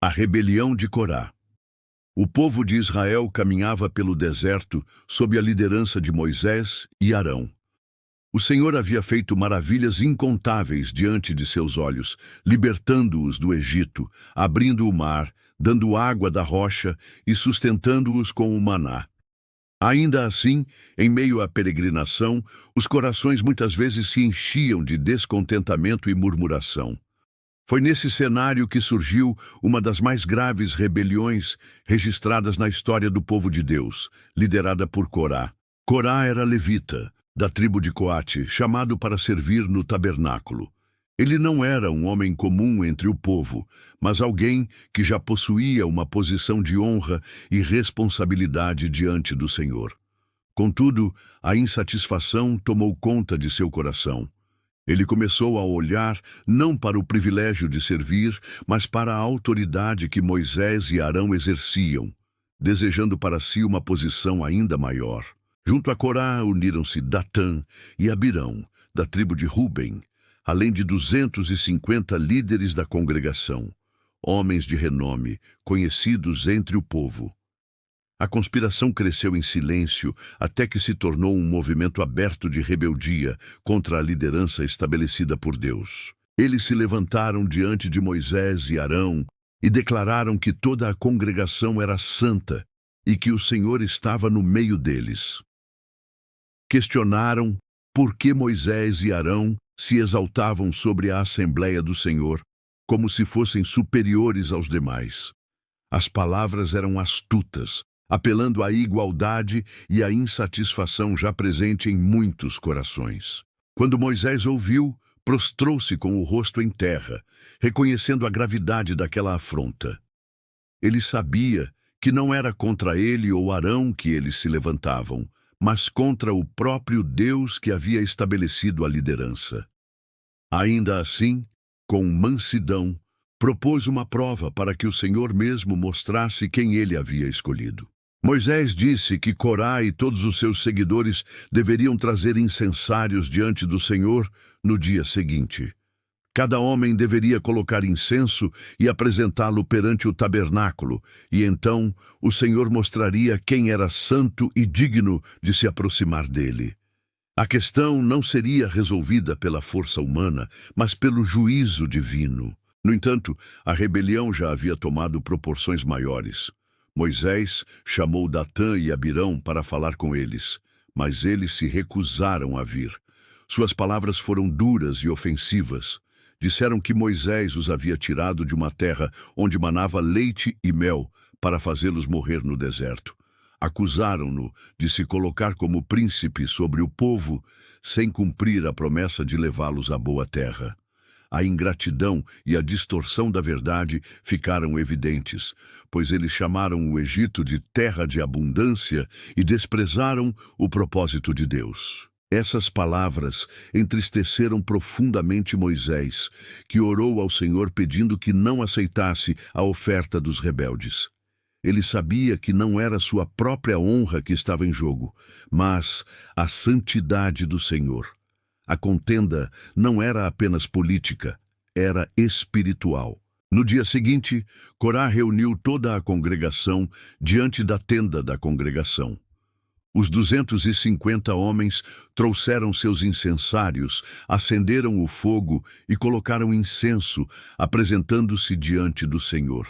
A rebelião de Corá. O povo de Israel caminhava pelo deserto sob a liderança de Moisés e Arão. O Senhor havia feito maravilhas incontáveis diante de seus olhos, libertando-os do Egito, abrindo o mar, dando água da rocha e sustentando-os com o maná. Ainda assim, em meio à peregrinação, os corações muitas vezes se enchiam de descontentamento e murmuração. Foi nesse cenário que surgiu uma das mais graves rebeliões registradas na história do povo de Deus, liderada por Corá. Corá era levita, da tribo de Coate, chamado para servir no tabernáculo. Ele não era um homem comum entre o povo, mas alguém que já possuía uma posição de honra e responsabilidade diante do Senhor. Contudo, a insatisfação tomou conta de seu coração. Ele começou a olhar não para o privilégio de servir, mas para a autoridade que Moisés e Arão exerciam, desejando para si uma posição ainda maior. Junto a Corá uniram-se Datã e Abirão, da tribo de Ruben, além de 250 líderes da congregação, homens de renome, conhecidos entre o povo. A conspiração cresceu em silêncio até que se tornou um movimento aberto de rebeldia contra a liderança estabelecida por Deus. Eles se levantaram diante de Moisés e Arão e declararam que toda a congregação era santa e que o Senhor estava no meio deles. Questionaram por que Moisés e Arão se exaltavam sobre a Assembleia do Senhor, como se fossem superiores aos demais. As palavras eram astutas, apelando à igualdade e à insatisfação já presente em muitos corações. Quando Moisés ouviu, prostrou-se com o rosto em terra, reconhecendo a gravidade daquela afronta. Ele sabia que não era contra ele ou Arão que eles se levantavam, mas contra o próprio Deus que havia estabelecido a liderança. Ainda assim, com mansidão, propôs uma prova para que o Senhor mesmo mostrasse quem ele havia escolhido. Moisés disse que Corá e todos os seus seguidores deveriam trazer incensários diante do Senhor no dia seguinte. Cada homem deveria colocar incenso e apresentá-lo perante o tabernáculo, e então o Senhor mostraria quem era santo e digno de se aproximar dele. A questão não seria resolvida pela força humana, mas pelo juízo divino. No entanto, a rebelião já havia tomado proporções maiores. Moisés chamou Datã e Abirão para falar com eles, mas eles se recusaram a vir. Suas palavras foram duras e ofensivas. Disseram que Moisés os havia tirado de uma terra onde manava leite e mel para fazê-los morrer no deserto. Acusaram-no de se colocar como príncipe sobre o povo, sem cumprir a promessa de levá-los à boa terra. A ingratidão e a distorção da verdade ficaram evidentes, pois eles chamaram o Egito de terra de abundância e desprezaram o propósito de Deus. Essas palavras entristeceram profundamente Moisés, que orou ao Senhor pedindo que não aceitasse a oferta dos rebeldes. Ele sabia que não era sua própria honra que estava em jogo, mas a santidade do Senhor. A contenda não era apenas política, era espiritual. No dia seguinte, Corá reuniu toda a congregação diante da tenda da congregação. Os 250 homens trouxeram seus incensários, acenderam o fogo e colocaram incenso, apresentando-se diante do Senhor.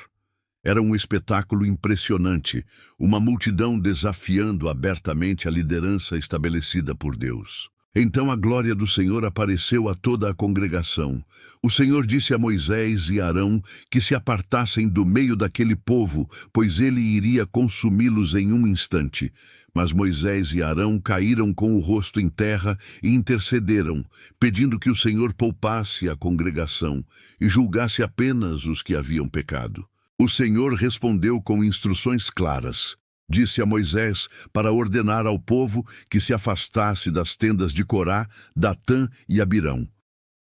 Era um espetáculo impressionante, uma multidão desafiando abertamente a liderança estabelecida por Deus. Então a glória do Senhor apareceu a toda a congregação. O Senhor disse a Moisés e Arão que se apartassem do meio daquele povo, pois ele iria consumi-los em um instante. Mas Moisés e Arão caíram com o rosto em terra e intercederam, pedindo que o Senhor poupasse a congregação e julgasse apenas os que haviam pecado. O Senhor respondeu com instruções claras. Disse a Moisés para ordenar ao povo que se afastasse das tendas de Corá, Datã e Abirão.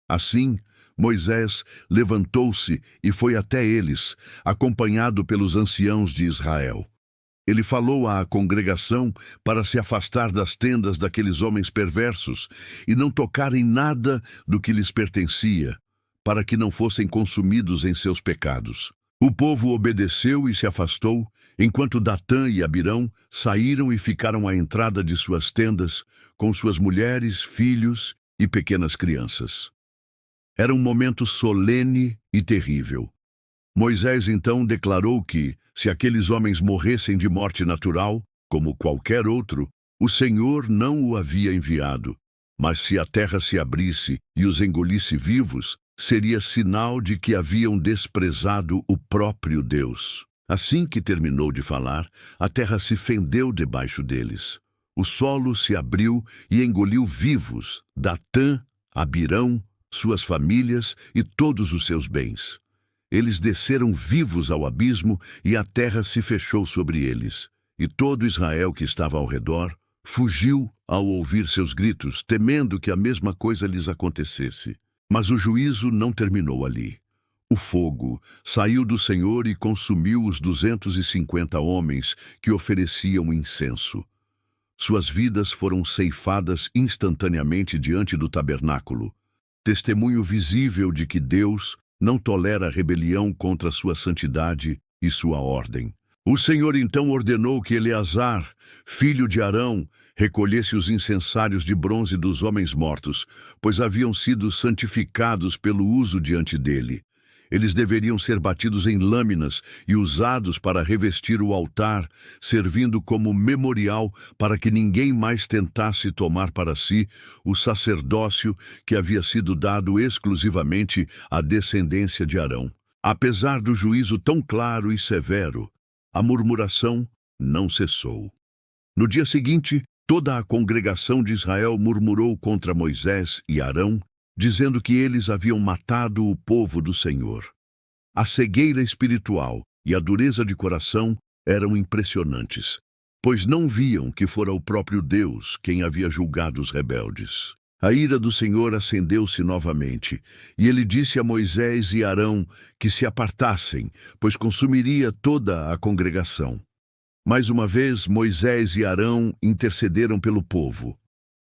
Assim, Moisés levantou-se e foi até eles, acompanhado pelos anciãos de Israel. Ele falou à congregação para se afastar das tendas daqueles homens perversos e não tocar em nada do que lhes pertencia, para que não fossem consumidos em seus pecados. O povo obedeceu e se afastou, enquanto Datã e Abirão saíram e ficaram à entrada de suas tendas, com suas mulheres, filhos e pequenas crianças. Era um momento solene e terrível. Moisés então declarou que, se aqueles homens morressem de morte natural, como qualquer outro, o Senhor não o havia enviado. Mas se a terra se abrisse e os engolisse vivos, seria sinal de que haviam desprezado o próprio Deus. Assim que terminou de falar, a terra se fendeu debaixo deles. O solo se abriu e engoliu vivos Datã, Abirão, suas famílias e todos os seus bens. Eles desceram vivos ao abismo e a terra se fechou sobre eles. E todo Israel que estava ao redor fugiu ao ouvir seus gritos, temendo que a mesma coisa lhes acontecesse. Mas o juízo não terminou ali. O fogo saiu do Senhor e consumiu os 250 homens que ofereciam incenso. Suas vidas foram ceifadas instantaneamente diante do tabernáculo, testemunho visível de que Deus não tolera rebelião contra sua santidade e sua ordem. O Senhor então ordenou que Eleazar, filho de Arão, recolhesse os incensários de bronze dos homens mortos, pois haviam sido santificados pelo uso diante dele. Eles deveriam ser batidos em lâminas e usados para revestir o altar, servindo como memorial para que ninguém mais tentasse tomar para si o sacerdócio que havia sido dado exclusivamente à descendência de Arão. Apesar do juízo tão claro e severo, a murmuração não cessou. No dia seguinte, toda a congregação de Israel murmurou contra Moisés e Arão, dizendo que eles haviam matado o povo do Senhor. A cegueira espiritual e a dureza de coração eram impressionantes, pois não viam que fora o próprio Deus quem havia julgado os rebeldes. A ira do Senhor acendeu-se novamente, e ele disse a Moisés e Arão que se apartassem, pois consumiria toda a congregação. Mais uma vez, Moisés e Arão intercederam pelo povo.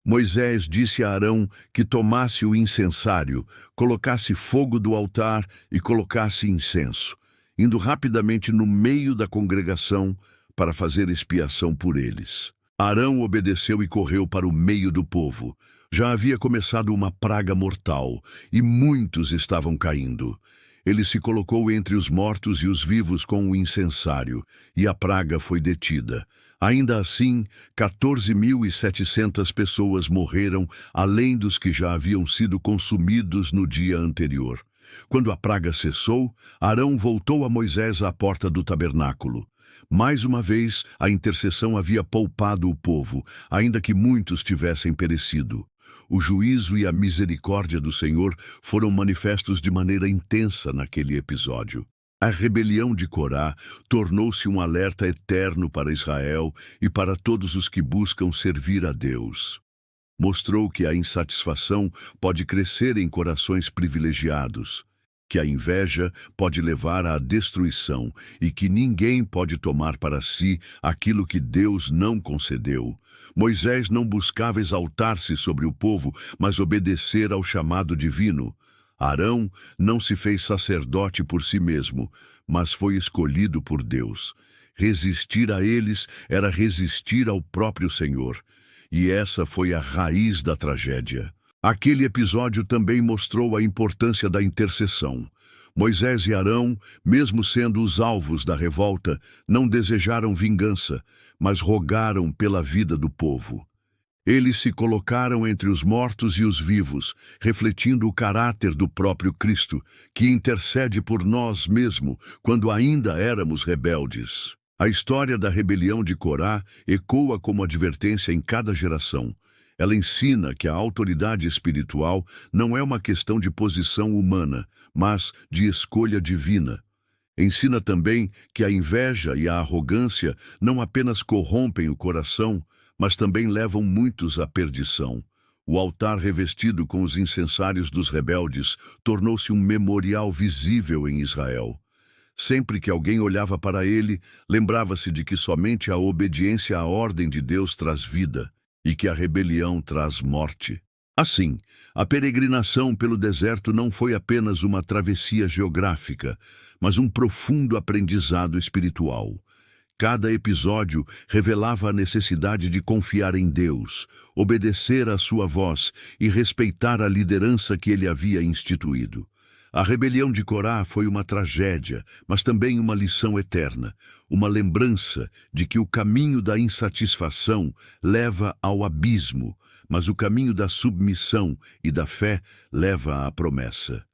Moisés disse a Arão que tomasse o incensário, colocasse fogo do altar e colocasse incenso, indo rapidamente no meio da congregação para fazer expiação por eles. Arão obedeceu e correu para o meio do povo. Já havia começado uma praga mortal, e muitos estavam caindo. Ele se colocou entre os mortos e os vivos com o incensário, e a praga foi detida. Ainda assim, 14.700 pessoas morreram, além dos que já haviam sido consumidos no dia anterior. Quando a praga cessou, Arão voltou a Moisés à porta do tabernáculo. Mais uma vez, a intercessão havia poupado o povo, ainda que muitos tivessem perecido. O juízo e a misericórdia do Senhor foram manifestos de maneira intensa naquele episódio. A rebelião de Corá tornou-se um alerta eterno para Israel e para todos os que buscam servir a Deus. Mostrou que a insatisfação pode crescer em corações privilegiados, que a inveja pode levar à destruição e que ninguém pode tomar para si aquilo que Deus não concedeu. Moisés não buscava exaltar-se sobre o povo, mas obedecer ao chamado divino. Arão não se fez sacerdote por si mesmo, mas foi escolhido por Deus. Resistir a eles era resistir ao próprio Senhor, e essa foi a raiz da tragédia. Aquele episódio também mostrou a importância da intercessão. Moisés e Arão, mesmo sendo os alvos da revolta, não desejaram vingança, mas rogaram pela vida do povo. Eles se colocaram entre os mortos e os vivos, refletindo o caráter do próprio Cristo, que intercede por nós mesmo quando ainda éramos rebeldes. A história da rebelião de Corá ecoa como advertência em cada geração. Ela ensina que a autoridade espiritual não é uma questão de posição humana, mas de escolha divina. Ensina também que a inveja e a arrogância não apenas corrompem o coração, mas também levam muitos à perdição. O altar revestido com os incensários dos rebeldes tornou-se um memorial visível em Israel. Sempre que alguém olhava para ele, lembrava-se de que somente a obediência à ordem de Deus traz vida, e que a rebelião traz morte. Assim, a peregrinação pelo deserto não foi apenas uma travessia geográfica, mas um profundo aprendizado espiritual. Cada episódio revelava a necessidade de confiar em Deus, obedecer à sua voz e respeitar a liderança que ele havia instituído. A rebelião de Corá foi uma tragédia, mas também uma lição eterna, uma lembrança de que o caminho da insatisfação leva ao abismo, mas o caminho da submissão e da fé leva à promessa.